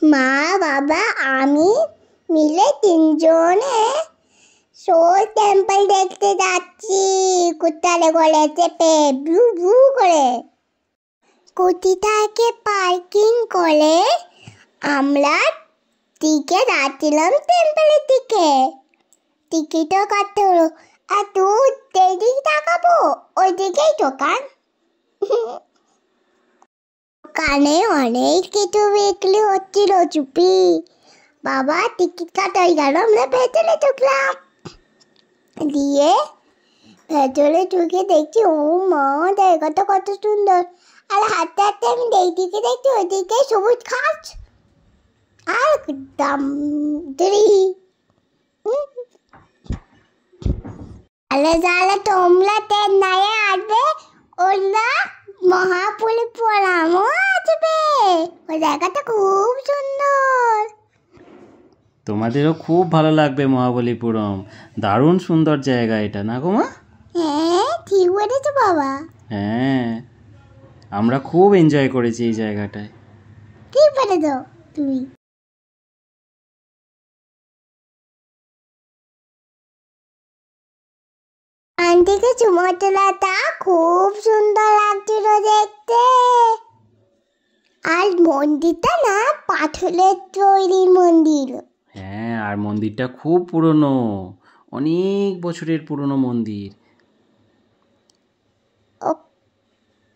মা বাবা আমি মিলে তিনজনে সোল টেম্পল দেখতে যাচ্ছি কুত্তালে গলে চেপে ব্লু ব্লু করে। স্কুটিটাকে পার্কিং করে আমরা দিকে যাচ্ছিলাম টেম্পলের দিকে। টিকিটও কাটতে হলো। আর তুই যেদিকে তাকাবো ওই দিকেই দোকান। কানে অনেক কিছু বিক্রি হচ্ছিল চুপি। বাবা টিকিট কাটা হয়ে গেল, আমরা ভেতরে ঢুকলাম। দিয়ে ভেতরে ঢুকে দেখছি ও মা জায়গাটা কত সুন্দর। আর হাঁটতে হাঁটতে আমি এইদিকে দেখছি ওইদিকে সবুজ ঘাস আর দামড়ি। তাহলে তোমরা চেন্নাইয়ে আসবে, ওরা মহাবলীপুরমও আসবে। ওই জায়গাটা খুব সুন্দর। তোমাদেরও খুব ভালো লাগবে মহাবলীপুরম, দারুণ সুন্দর জায়গা এটা, না গো মা? হ্যাঁ ঠিক বলেছো বাবা। হ্যাঁ, আমরা খুব এনজয় করেছি এই জায়গাটায়। ঠিক বলেছো তুমি। আন্টিকে চুমো তোলাটা খুব সুন্দর লাগছিল দেখতে। আর মন্দিরটা না পাথরের তৈরি মন্দির। হ্যাঁ, আর মন্দিরটা খুব পুরনো, অনেক বছরের পুরনো মন্দির।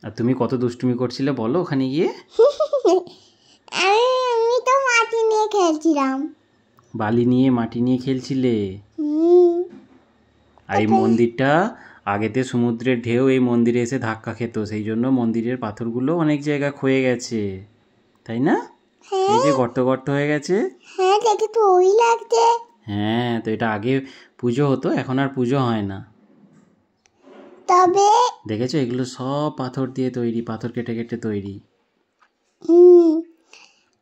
আর তুমি কত দুষ্টুমি করছিলে বলো ওখানে গিয়ে? আমি তো মাটি নিয়ে খেলছিলাম। বালি নিয়ে মাটি নিয়ে খেলছিলে। আর এই মন্দিরটা আগেতে সমুদ্রের ঢেউ এই মন্দিরে এসে ধাক্কা খেত, সেই জন্য মন্দিরের পাথরগুলো অনেক জায়গা ক্ষয়ে গেছে, তাই না? এই যে গর্ত গর্ত হয়ে গেছে। হ্যাঁ দেখে তো ওই লাগছে। হ্যাঁ, তো এটা আগে পুজো হতো, এখন আর পুজো হয় না। তবে দেখেছো এগুলো সব পাথর দিয়ে তৈরি, পাথর কেটে কেটে তৈরি।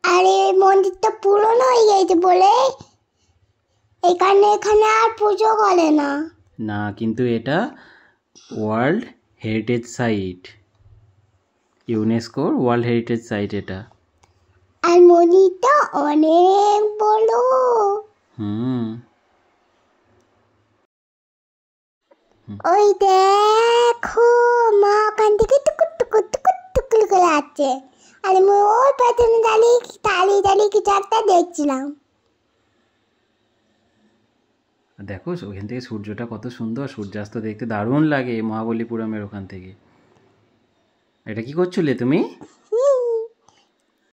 আর এই মন্দিরটা পুরনো হয়ে গেছে বলে এখানে আর পুজো করে না। না, কিন্তু এটা ওয়ার্ল্ড হেরিটেজ সাইট, ইউনেস্কোর ওয়ার্ল্ড হেরিটেজ সাইট এটা। আর মন্দিরটা অনেক বড়। ওই দেখো মা ওখান থেকে টুকুর টুকুর টুকুর টুকুর করে আসছে। আর আমি ওর পেছনে দাঁড়িয়ে দাঁড়িয়ে কিছু একটা দেখছিলাম। দেখো ওখান থেকে সূর্যটা কত সুন্দর, সূর্যাস্ত দেখতে দারুণ লাগে মহাবলীপুরমের ওখান থেকে। এটা কি করছিলে তুমি?